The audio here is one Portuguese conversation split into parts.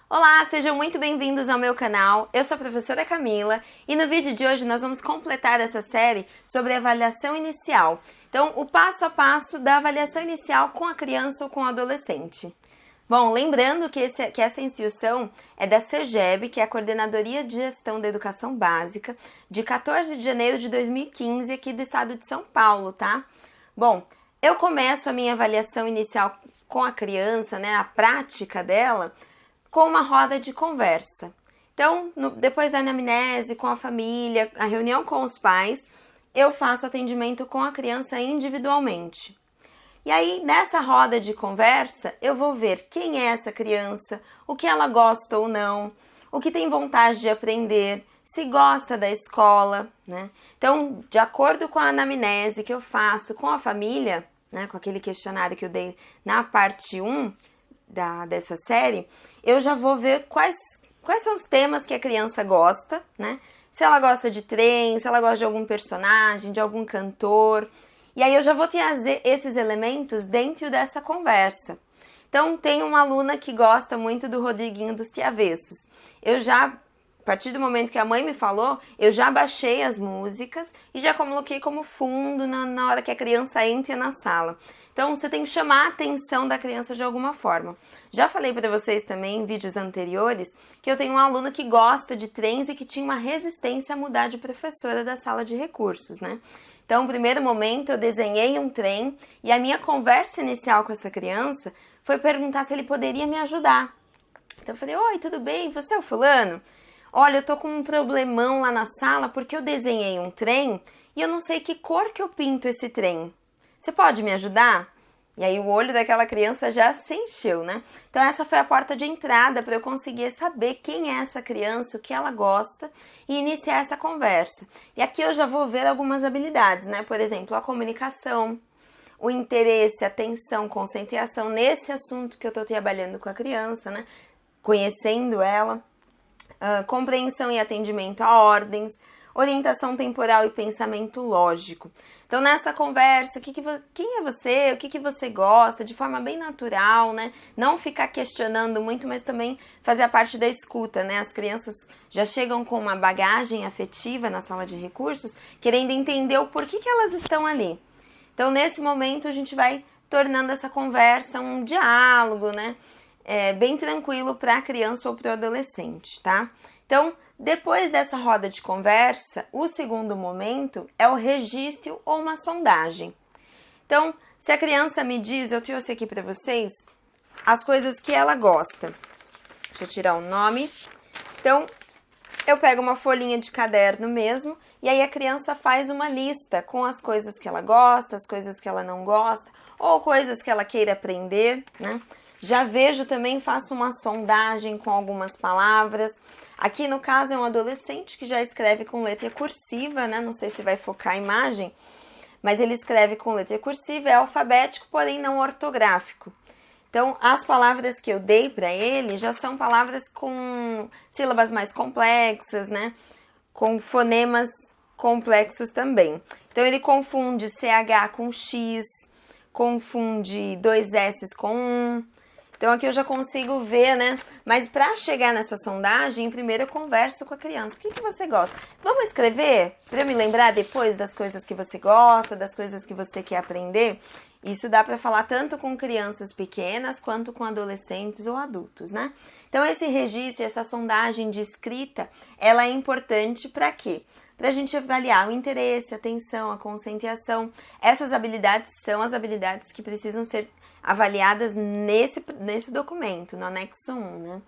Olá, sejam muito bem-vindos ao meu canal. Eu sou a professora Camila e no vídeo de hoje nós vamos completar essa série sobre avaliação inicial. Então, o passo a passo da avaliação inicial com a criança ou com o adolescente. Bom, lembrando que essa instrução é da CEGEB, que é a Coordenadoria de Gestão da Educação Básica, de 14 de janeiro de 2015, aqui do estado de São Paulo, tá? Bom, eu começo a minha avaliação inicial com a criança, né, a prática dela, com uma roda de conversa. Então, depois da anamnese com a família, a reunião com os pais, eu faço atendimento com a criança individualmente. E aí, nessa roda de conversa, eu vou ver quem é essa criança, o que ela gosta ou não, o que tem vontade de aprender, se gosta da escola, né? Então, de acordo com a anamnese que eu faço com a família, né, com aquele questionário que eu dei na parte 1 dessa série, eu já vou ver quais são os temas que a criança gosta, né? Se ela gosta de trem, se ela gosta de algum personagem, de algum cantor. E aí eu já vou trazer esses elementos dentro dessa conversa. Então, tem uma aluna que gosta muito do Rodriguinho dos Travessos. A partir do momento que a mãe me falou, eu já baixei as músicas e já coloquei como fundo na hora que a criança entra na sala. Então, você tem que chamar a atenção da criança de alguma forma. Já falei para vocês também em vídeos anteriores que eu tenho um aluno que gosta de trens e que tinha uma resistência a mudar de professora da sala de recursos, né? Então, no primeiro momento, eu desenhei um trem e a minha conversa inicial com essa criança foi perguntar se ele poderia me ajudar. Então, eu falei, oi, tudo bem? Você é o fulano? Olha, eu tô com um problemão lá na sala porque eu desenhei um trem e eu não sei que cor que eu pinto esse trem. Você pode me ajudar? E aí o olho daquela criança já se encheu, né? Então essa foi a porta de entrada para eu conseguir saber quem é essa criança, o que ela gosta e iniciar essa conversa. E aqui eu já vou ver algumas habilidades, né? Por exemplo, a comunicação, o interesse, a atenção, concentração nesse assunto que eu estou trabalhando com a criança, né? Conhecendo ela, compreensão e atendimento a ordens, orientação temporal e pensamento lógico. Então, nessa conversa, quem é você? O que você gosta? De forma bem natural, né? Não ficar questionando muito, mas também fazer a parte da escuta, né? As crianças já chegam com uma bagagem afetiva na sala de recursos, querendo entender o porquê que elas estão ali. Então, nesse momento, a gente vai tornando essa conversa um diálogo, né? Bem tranquilo para a criança ou para o adolescente, tá? Então, depois dessa roda de conversa, o segundo momento é o registro ou uma sondagem. Então, se a criança me diz, eu trouxe aqui para vocês, as coisas que ela gosta. Deixa eu tirar o nome. Então, eu pego uma folhinha de caderno mesmo, e aí a criança faz uma lista com as coisas que ela gosta, as coisas que ela não gosta, ou coisas que ela queira aprender, né? Já vejo também, faço uma sondagem com algumas palavras. Aqui no caso é um adolescente que já escreve com letra cursiva, né? Não sei se vai focar a imagem, mas ele escreve com letra cursiva, é alfabético, porém não ortográfico. Então, as palavras que eu dei para ele já são palavras com sílabas mais complexas, né? Com fonemas complexos também. Então, ele confunde CH com X, confunde dois S com um. Então, aqui eu já consigo ver, né? Mas para chegar nessa sondagem, primeiro eu converso com a criança. O que você gosta? Vamos escrever? Para eu me lembrar depois das coisas que você gosta, das coisas que você quer aprender? Isso dá para falar tanto com crianças pequenas quanto com adolescentes ou adultos, né? Então, esse registro, essa sondagem de escrita, ela é importante para quê? Para a gente avaliar o interesse, a atenção, a concentração. Essas habilidades são as habilidades que precisam ser avaliadas nesse documento, no anexo 1, né?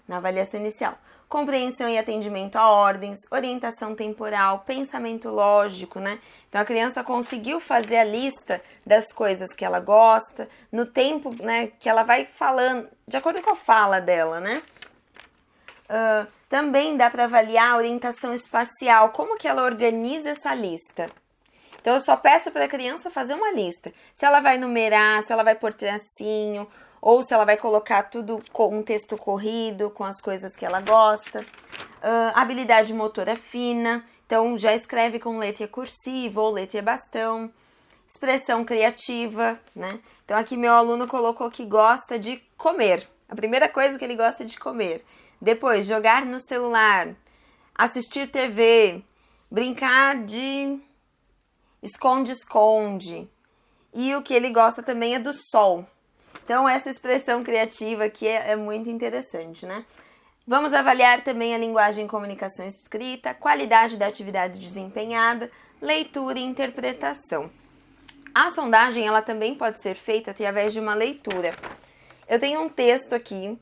Na avaliação inicial. Compreensão e atendimento a ordens, orientação temporal, pensamento lógico, né? Então, a criança conseguiu fazer a lista das coisas que ela gosta, no tempo, né, que ela vai falando, de acordo com a fala dela, né? Também dá para avaliar a orientação espacial, como que ela organiza essa lista. Então, eu só peço para a criança fazer uma lista. Se ela vai numerar, se ela vai pôr tracinho, ou se ela vai colocar tudo com um texto corrido, com as coisas que ela gosta. Habilidade motora fina, então já escreve com letra cursiva ou letra bastão. Expressão criativa, né? Então, aqui meu aluno colocou que gosta de comer. A primeira coisa que ele gosta de comer. Depois, jogar no celular, assistir TV, brincar de esconde-esconde. E o que ele gosta também é do sol. Então, essa expressão criativa aqui é muito interessante, né? Vamos avaliar também a linguagem e comunicação escrita, qualidade da atividade desempenhada, leitura e interpretação. A sondagem, ela também pode ser feita através de uma leitura. Eu tenho um texto aqui,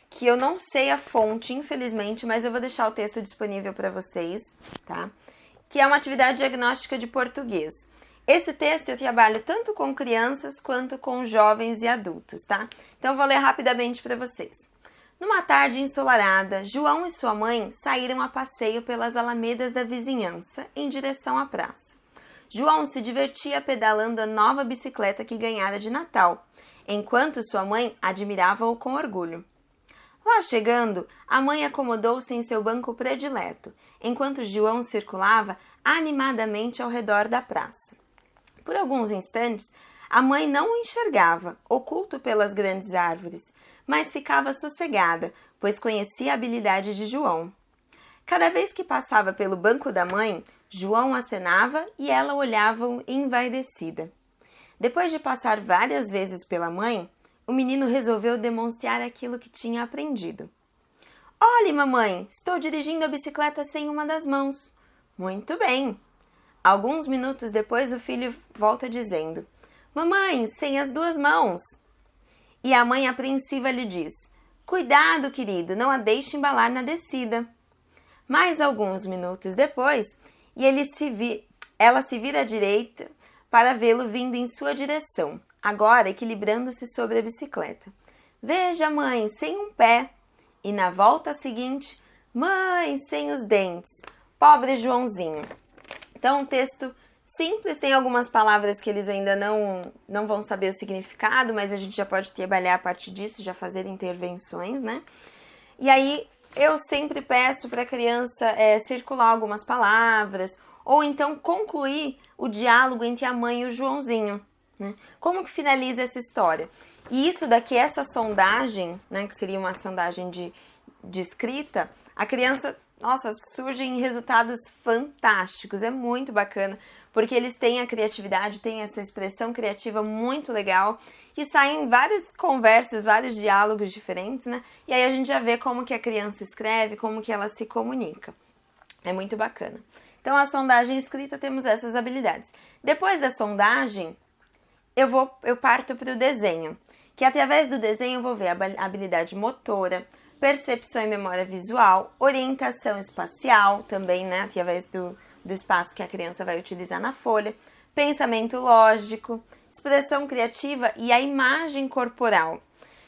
que eu não sei a fonte, infelizmente, mas eu vou deixar o texto disponível para vocês, tá? Que é uma atividade diagnóstica de português. Esse texto eu trabalho tanto com crianças quanto com jovens e adultos, tá? Então, eu vou ler rapidamente para vocês. Numa tarde ensolarada, João e sua mãe saíram a passeio pelas alamedas da vizinhança, em direção à praça. João se divertia pedalando a nova bicicleta que ganhara de Natal, enquanto sua mãe admirava-o com orgulho. Lá chegando, a mãe acomodou-se em seu banco predileto, enquanto João circulava animadamente ao redor da praça. Por alguns instantes, a mãe não o enxergava, oculto pelas grandes árvores, mas ficava sossegada, pois conhecia a habilidade de João. Cada vez que passava pelo banco da mãe, João acenava e ela olhava-o envaidecida. Depois de passar várias vezes pela mãe, o menino resolveu demonstrar aquilo que tinha aprendido. Olhe, mamãe, estou dirigindo a bicicleta sem uma das mãos. Muito bem. Alguns minutos depois, o filho volta dizendo, mamãe, sem as duas mãos. E a mãe apreensiva lhe diz, cuidado, querido, não a deixe embalar na descida. Mais alguns minutos depois, ela se vira à direita para vê-lo vindo em sua direção, agora equilibrando-se sobre a bicicleta. Veja, mãe, sem um pé. E na volta seguinte, mãe, sem os dentes. Pobre Joãozinho. Então, um texto simples, tem algumas palavras que eles ainda não vão saber o significado, mas a gente já pode trabalhar a partir disso, já fazer intervenções, né? E aí, eu sempre peço para a criança circular algumas palavras, ou então concluir o diálogo entre a mãe e o Joãozinho, né? Como que finaliza essa história? E isso daqui, essa sondagem, né, que seria uma sondagem de escrita, a criança, nossa, surgem resultados fantásticos, é muito bacana, porque eles têm a criatividade, têm essa expressão criativa muito legal, e saem várias conversas, vários diálogos diferentes, né? E aí a gente já vê como que a criança escreve, como que ela se comunica. É muito bacana. Então, a sondagem escrita, temos essas habilidades. Depois da sondagem, eu parto para o desenho, que através do desenho eu vou ver a habilidade motora, percepção e memória visual, orientação espacial, também, né, através do espaço que a criança vai utilizar na folha, pensamento lógico, expressão criativa e a imagem corporal.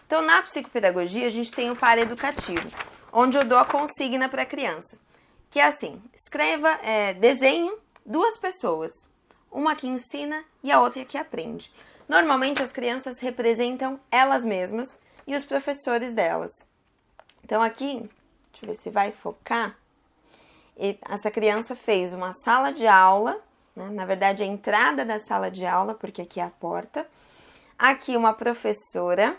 Então, na psicopedagogia, a gente tem o paraeducativo, onde eu dou a consigna para a criança, que é assim, escreva, desenhe duas pessoas, uma que ensina e a outra que aprende. Normalmente, as crianças representam elas mesmas e os professores delas. Então, aqui, deixa eu ver se vai focar. Essa criança fez uma sala de aula, né? Na verdade, a entrada da sala de aula, porque aqui é a porta. Aqui, uma professora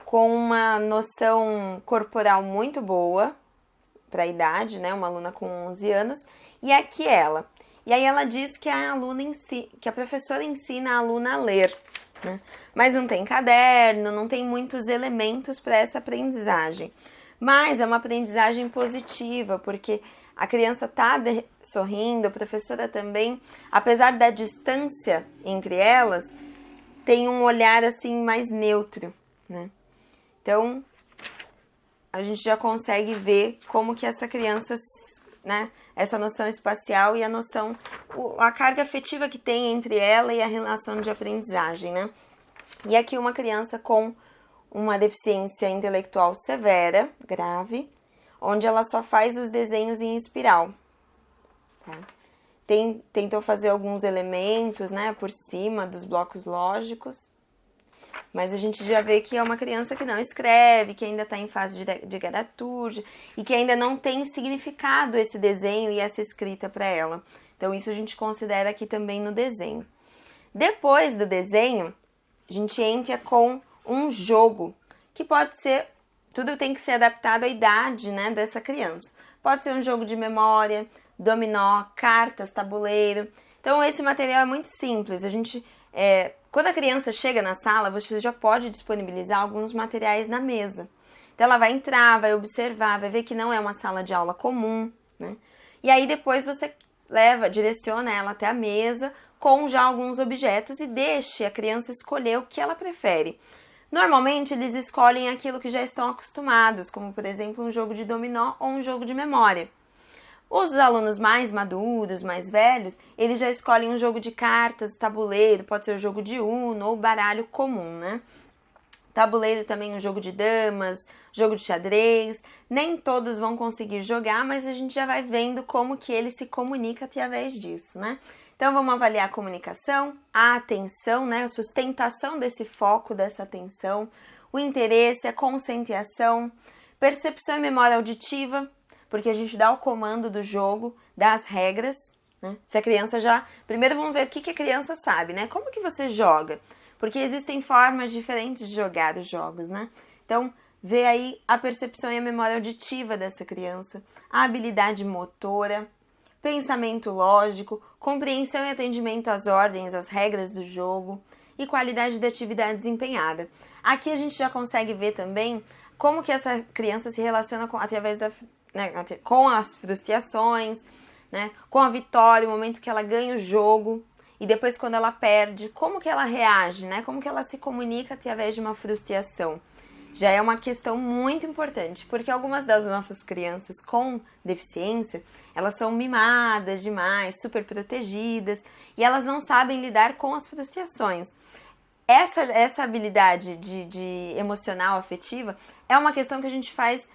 com uma noção corporal muito boa para a idade, né? Uma aluna com 11 anos. E aqui ela. E aí ela diz que que a professora ensina a aluna a ler, né? Mas não tem caderno, não tem muitos elementos para essa aprendizagem. Mas é uma aprendizagem positiva, porque a criança está sorrindo, a professora também, apesar da distância entre elas, tem um olhar assim mais neutro, né? Então, a gente já consegue ver como que essa criança, né, essa noção espacial e a carga afetiva que tem entre ela e a relação de aprendizagem, né? E aqui uma criança com uma deficiência intelectual severa, grave, onde ela só faz os desenhos em espiral. Tá? Tentou fazer alguns elementos, né, por cima dos blocos lógicos, mas a gente já vê que é uma criança que não escreve, que ainda está em fase de garaturgia e que ainda não tem significado esse desenho e essa escrita para ela. Então, isso a gente considera aqui também no desenho. Depois do desenho, a gente entra com um jogo, que pode ser, tudo tem que ser adaptado à idade, né, dessa criança. Pode ser um jogo de memória, dominó, cartas, tabuleiro. Então esse material é muito simples. Quando a criança chega na sala, você já pode disponibilizar alguns materiais na mesa. Então ela vai entrar, vai observar, vai ver que não é uma sala de aula comum, né? E aí depois você direciona ela até a mesa com já alguns objetos e deixe a criança escolher o que ela prefere. Normalmente eles escolhem aquilo que já estão acostumados, como por exemplo um jogo de dominó ou um jogo de memória. Os alunos mais maduros, mais velhos, eles já escolhem um jogo de cartas, tabuleiro, pode ser um jogo de Uno ou baralho comum, né? Tabuleiro também um jogo de damas, jogo de xadrez. Nem todos vão conseguir jogar, mas a gente já vai vendo como que ele se comunica através disso, né? Então vamos avaliar a comunicação, a atenção, né? A sustentação desse foco, dessa atenção, o interesse, a concentração, percepção e memória auditiva, porque a gente dá o comando do jogo, dá as regras, né? Se a criança já... Primeiro vamos ver o que a criança sabe, né? Como que você joga? Porque existem formas diferentes de jogar os jogos, né? Então, vê aí a percepção e a memória auditiva dessa criança, a habilidade motora, pensamento lógico, compreensão e atendimento às ordens, às regras do jogo e qualidade da atividade desempenhada. Aqui a gente já consegue ver também como que essa criança se relaciona com as frustrações, né? Com a vitória, o momento que ela ganha o jogo. E depois quando ela perde, como que ela reage, né? Como que ela se comunica através de uma frustração? Já é uma questão muito importante, porque algumas das nossas crianças com deficiência, elas são mimadas demais, super protegidas, e elas não sabem lidar com as frustrações. Essa habilidade de emocional, afetiva, é uma questão que a gente faz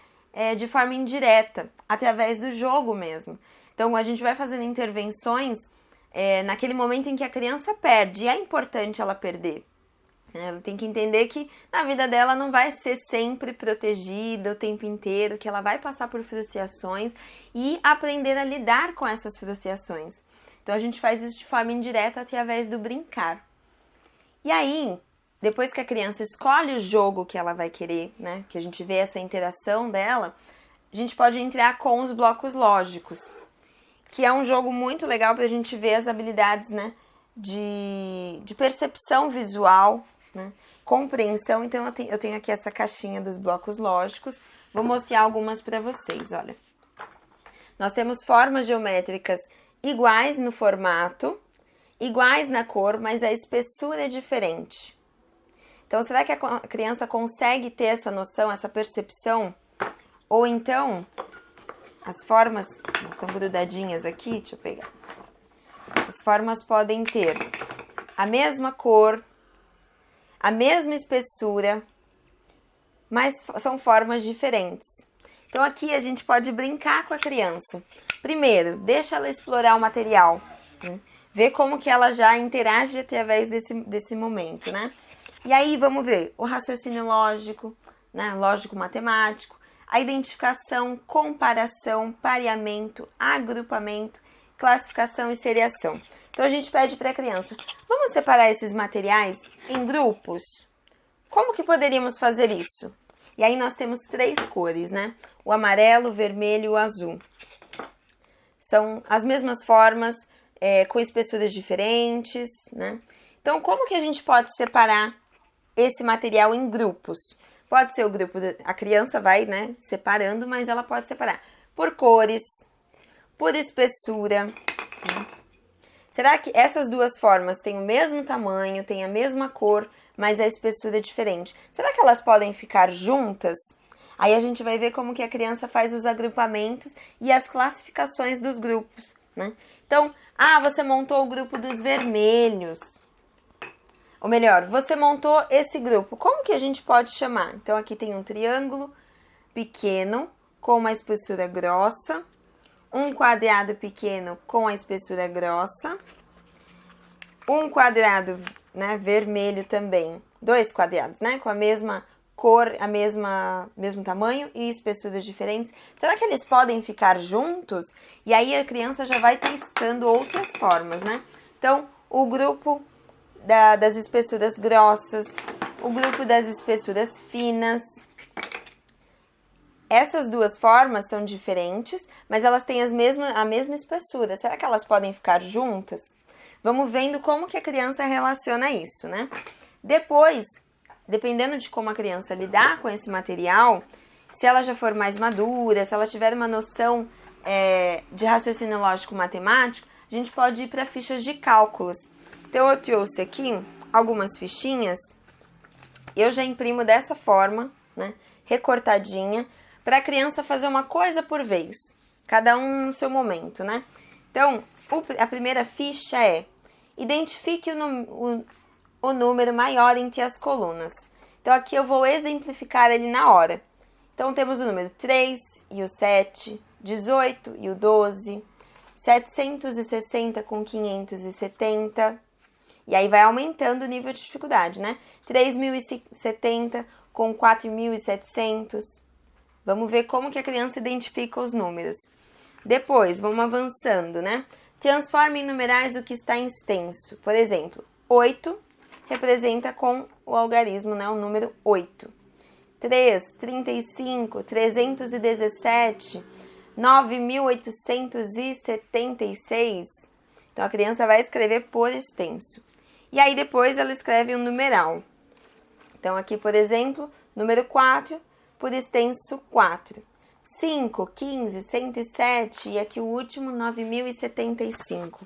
de forma indireta, através do jogo mesmo. Então a gente vai fazendo intervenções naquele momento em que a criança perde, e é importante ela perder. Ela tem que entender que na vida dela não vai ser sempre protegida o tempo inteiro, que ela vai passar por frustrações e aprender a lidar com essas frustrações. Então a gente faz isso de forma indireta através do brincar. E aí, depois que a criança escolhe o jogo que ela vai querer, né, que a gente vê essa interação dela, a gente pode entrar com os blocos lógicos, que é um jogo muito legal para a gente ver as habilidades, né, de percepção visual, né, compreensão. Então eu tenho aqui essa caixinha dos blocos lógicos, vou mostrar algumas para vocês, olha. Nós temos formas geométricas iguais no formato, iguais na cor, mas a espessura é diferente. Então será que a criança consegue ter essa noção, essa percepção? Ou então... As formas, elas estão grudadinhas aqui, deixa eu pegar. As formas podem ter a mesma cor, a mesma espessura, mas são formas diferentes. Então aqui a gente pode brincar com a criança. Primeiro, deixa ela explorar o material, né? Ver como que ela já interage através desse momento, né? E aí vamos ver o raciocínio lógico, né? Lógico-matemático, a identificação, comparação, pareamento, agrupamento, classificação e seriação. Então a gente pede para a criança, vamos separar esses materiais em grupos? Como que poderíamos fazer isso? E aí nós temos 3 cores, né? O amarelo, o vermelho e o azul. São as mesmas formas, com espessuras diferentes, né? Então como que a gente pode separar esse material em grupos? Pode ser o grupo, a criança vai, né, separando, mas ela pode separar por cores, por espessura. Né? Será que essas duas formas têm o mesmo tamanho, têm a mesma cor, mas a espessura é diferente? Será que elas podem ficar juntas? Aí a gente vai ver como que a criança faz os agrupamentos e as classificações dos grupos, né? Então, você montou o grupo dos vermelhos. Ou melhor, você montou esse grupo. Como que a gente pode chamar? Então, aqui tem um triângulo pequeno com uma espessura grossa, um quadrado pequeno com a espessura grossa, um quadrado, né, vermelho também, 2 quadrados, né, com a mesma cor, mesmo tamanho e espessuras diferentes. Será que eles podem ficar juntos? E aí a criança já vai testando outras formas, né? Então, o grupo das espessuras grossas, o grupo das espessuras finas. Essas duas formas são diferentes, mas elas têm a mesma espessura. Será que elas podem ficar juntas? Vamos vendo como que a criança relaciona isso, né? Depois, dependendo de como a criança lidar com esse material, se ela já for mais madura, se ela tiver uma noção de raciocínio lógico-matemático, a gente pode ir para fichas de cálculos. Então, eu trouxe aqui algumas fichinhas. Eu já imprimo dessa forma, né? Recortadinha, para a criança fazer uma coisa por vez, cada um no seu momento, né? Então, a primeira ficha é: identifique o número maior entre as colunas. Então, aqui eu vou exemplificar ele na hora. Então, temos o número 3 e o 7, 18 e o 12, 760 com 570, e aí vai aumentando o nível de dificuldade, né? 3.070 com 4.700. Vamos ver como que a criança identifica os números. Depois, vamos avançando, né? Transforme em numerais o que está em extenso. Por exemplo, 8 representa com o algarismo, né? O número 8. 3, 35, 317, 9.876. Então, a criança vai escrever por extenso. E aí, depois, ela escreve um numeral. Então, aqui, por exemplo, número 4, por extenso 4. 5, 15, 107 e aqui o último 9.075.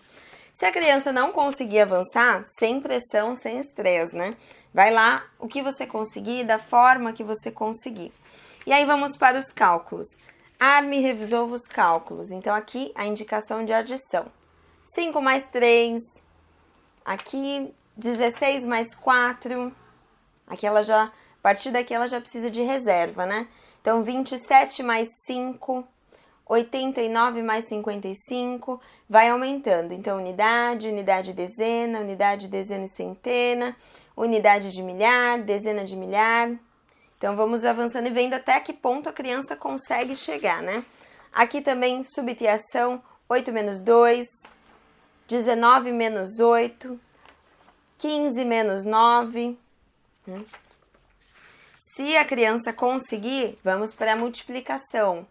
Se a criança não conseguir avançar, sem pressão, sem estresse, né? Vai lá o que você conseguir, da forma que você conseguir. E aí vamos para os cálculos. Arme e resolva os cálculos. Então aqui a indicação de adição. 5 mais 3. Aqui 16 mais 4. Aqui ela já... A partir daqui ela já precisa de reserva, né? Então, 27 mais 5, 89 mais 55, vai aumentando. Então, unidade, unidade dezena, unidade dezena e centena, unidade de milhar, dezena de milhar. Então, vamos avançando e vendo até que ponto a criança consegue chegar, né? Aqui também, subtração, 8 menos 2, 19 menos 8, 15 menos 9, né? Se a criança conseguir, vamos para a multiplicação.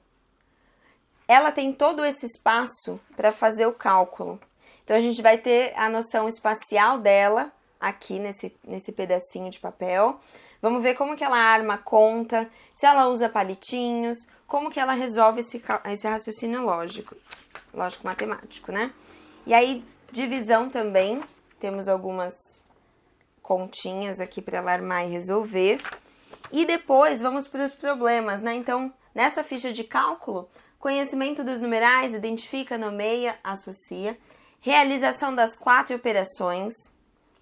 Ela tem todo esse espaço para fazer o cálculo. Então, a gente vai ter a noção espacial dela aqui nesse pedacinho de papel. Vamos ver como que ela arma a conta, se ela usa palitinhos, como que ela resolve esse raciocínio lógico-matemático, né? E aí, divisão também. Temos algumas continhas aqui para ela armar e resolver. E depois vamos para os problemas, né? Então, nessa ficha de cálculo, conhecimento dos numerais, identifica, nomeia, associa, realização das 4 operações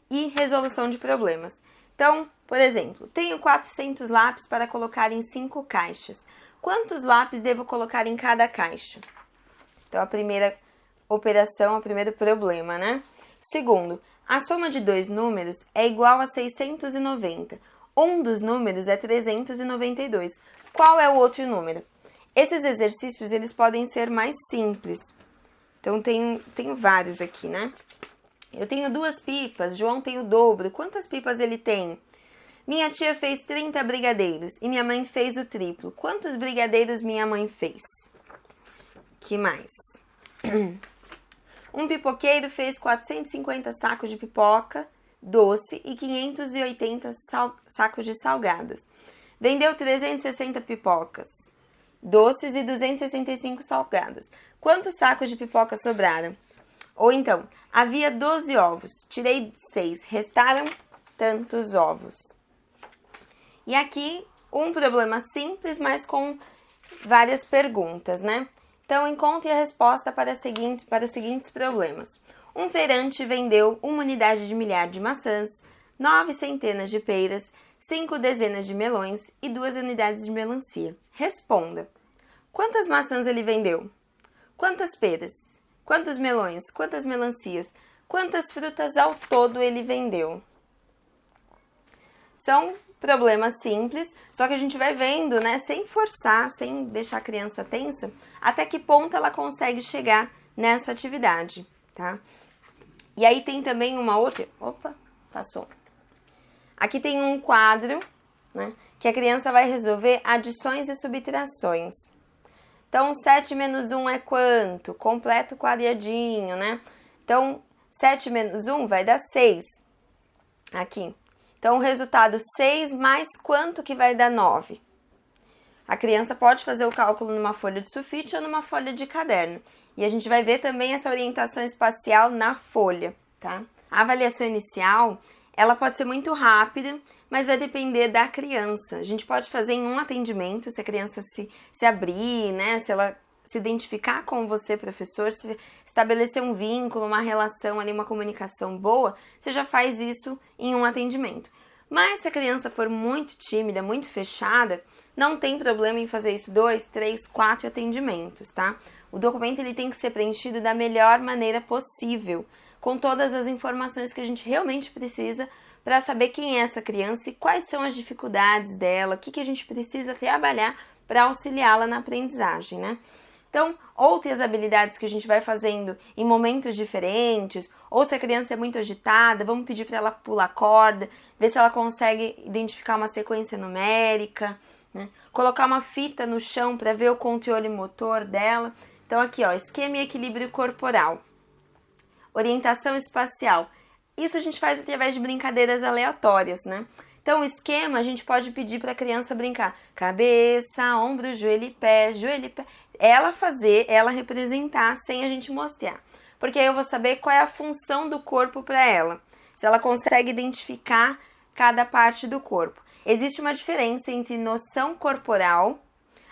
e resolução de problemas. Então, por exemplo, tenho 400 lápis para colocar em 5 caixas. Quantos lápis devo colocar em cada caixa? Então, a primeira operação, o primeiro problema, né? Segundo, a soma de 2 números é igual a 690. Um dos números é 392. Qual é o outro número? Esses exercícios, eles podem ser mais simples. Então, tenho vários aqui, né? Eu tenho 2 pipas, João tem o dobro. Quantas pipas ele tem? Minha tia fez 30 brigadeiros e minha mãe fez o triplo. Quantos brigadeiros minha mãe fez? Que mais? Um pipoqueiro fez 450 sacos de pipoca doce e 580 sacos de salgadas. Vendeu 360 pipocas doces e 265 salgadas. Quantos sacos de pipoca sobraram? Ou então, havia 12 ovos, tirei 6, restaram tantos ovos. E aqui, um problema simples, mas com várias perguntas, né? Então, encontre a resposta para os seguintes problemas. Um feirante vendeu 1 unidade de milhar de maçãs, 9 centenas de peras, 5 dezenas de melões e 2 unidades de melancia. Responda. Quantas maçãs ele vendeu? Quantas peras? Quantos melões? Quantas melancias? Quantas frutas ao todo ele vendeu? São problemas simples, só que a gente vai vendo, né, sem forçar, sem deixar a criança tensa, até que ponto ela consegue chegar nessa atividade, tá? E aí tem também uma outra... Opa, passou. Aqui tem um quadro, né, que a criança vai resolver adições e subtrações. Então, 7 menos 1 é quanto? Completa o quadradinho, né? Então, 7 menos 1 vai dar 6. Aqui. Então, o resultado 6 mais quanto que vai dar 9? A criança pode fazer o cálculo numa folha de sulfite ou numa folha de caderno. E a gente vai ver também essa orientação espacial na folha, tá? A avaliação inicial, ela pode ser muito rápida, mas vai depender da criança. A gente pode fazer em um atendimento, se a criança se abrir, né? Se ela se identificar com você, professor, se estabelecer um vínculo, uma relação ali, uma comunicação boa, você já faz isso em um atendimento. Mas se a criança for muito tímida, muito fechada, não tem problema em fazer isso 2, 3, 4 atendimentos, tá? O documento ele tem que ser preenchido da melhor maneira possível, com todas as informações que a gente realmente precisa para saber quem é essa criança e quais são as dificuldades dela, o que a gente precisa trabalhar para auxiliá-la na aprendizagem, né? Então, ou tem as habilidades que a gente vai fazendo em momentos diferentes, ou se a criança é muito agitada, vamos pedir para ela pular corda, ver se ela consegue identificar uma sequência numérica, né? Colocar uma fita no chão para ver o controle motor dela. Então, aqui, ó, esquema e equilíbrio corporal. Orientação espacial. Isso a gente faz através de brincadeiras aleatórias, né? Então, o esquema a gente pode pedir para a criança brincar cabeça, ombro, joelho e pé, joelho e pé. Ela fazer, ela representar sem a gente mostrar. Porque aí eu vou saber qual é a função do corpo para ela. Se ela consegue identificar cada parte do corpo. Existe uma diferença entre noção corporal.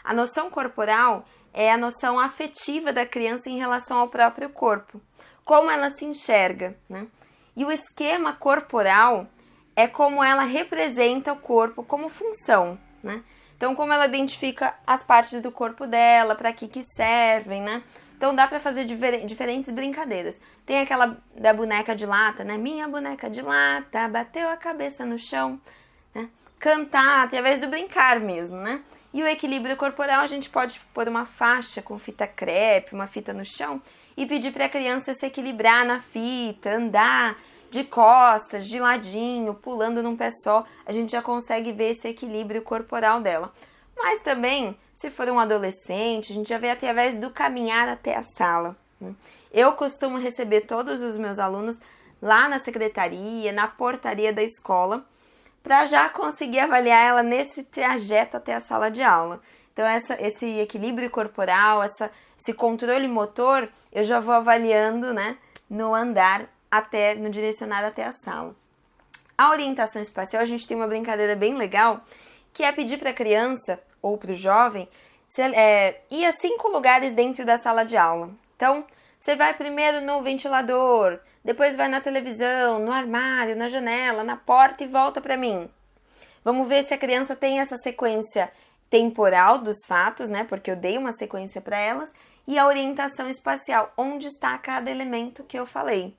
A noção corporal é a noção afetiva da criança em relação ao próprio corpo. Como ela se enxerga, né? E o esquema corporal é como ela representa o corpo como função, né? Então, como ela identifica as partes do corpo dela, para que servem, né? Então, dá para fazer diferentes brincadeiras. Tem aquela da boneca de lata, né? Minha boneca de lata bateu a cabeça no chão, né? Cantar através do brincar mesmo, né? E o equilíbrio corporal, a gente pode pôr uma faixa com fita crepe, uma fita no chão e pedir para a criança se equilibrar na fita, andar de costas, de ladinho, pulando num pé só. A gente já consegue ver esse equilíbrio corporal dela. Mas também, se for um adolescente, a gente já vê através do caminhar até a sala, né? Eu costumo receber todos os meus alunos lá na secretaria, na portaria da escola, para já conseguir avaliar ela nesse trajeto até a sala de aula. Então, esse equilíbrio corporal, esse controle motor, eu já vou avaliando, né, no andar no direcionado até a sala. A orientação espacial, a gente tem uma brincadeira bem legal, que é pedir para a criança ou para o jovem ir a 5 lugares dentro da sala de aula. Então, você vai primeiro no ventilador, depois vai na televisão, no armário, na janela, na porta e volta para mim. Vamos ver se a criança tem essa sequência temporal dos fatos, né? Porque eu dei uma sequência para elas, e a orientação espacial, onde está cada elemento que eu falei.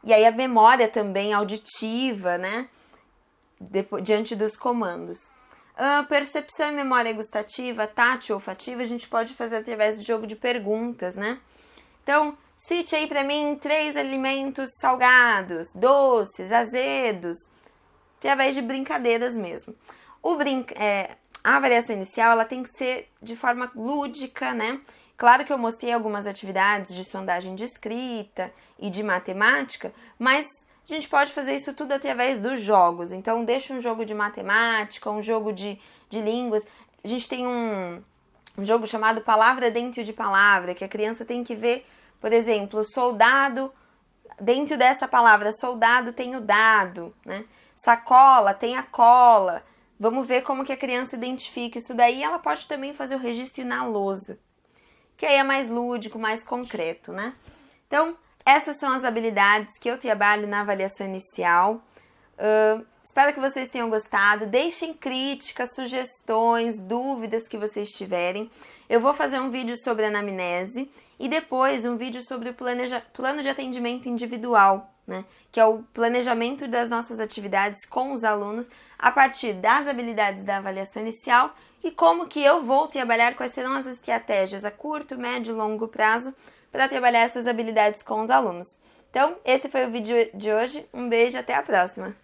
E aí a memória também auditiva, né? Diante dos comandos. Percepção e memória gustativa, tátil, olfativa, a gente pode fazer através do jogo de perguntas, né? Então, cite aí para mim 3 alimentos salgados, doces, azedos, através de brincadeiras mesmo. A avaliação inicial, ela tem que ser de forma lúdica, né? Claro que eu mostrei algumas atividades de sondagem de escrita e de matemática, mas a gente pode fazer isso tudo através dos jogos. Então, deixa um jogo de matemática, um jogo de línguas. A gente tem um jogo chamado Palavra Dentro de Palavra, que a criança tem que ver, por exemplo, soldado, dentro dessa palavra, soldado tem o dado, né? Sacola tem a cola. Vamos ver como que a criança identifica isso daí. Ela pode também fazer o registro na lousa, que aí é mais lúdico, mais concreto, né? Então, essas são as habilidades que eu trabalho na avaliação inicial. Espero que vocês tenham gostado. Deixem críticas, sugestões, dúvidas que vocês tiverem. Eu vou fazer um vídeo sobre anamnese e depois um vídeo sobre o plano de atendimento individual, né? Que é o planejamento das nossas atividades com os alunos a partir das habilidades da avaliação inicial e como que eu vou trabalhar, quais serão as estratégias a curto, médio e longo prazo para trabalhar essas habilidades com os alunos. Então, esse foi o vídeo de hoje. Um beijo e até a próxima!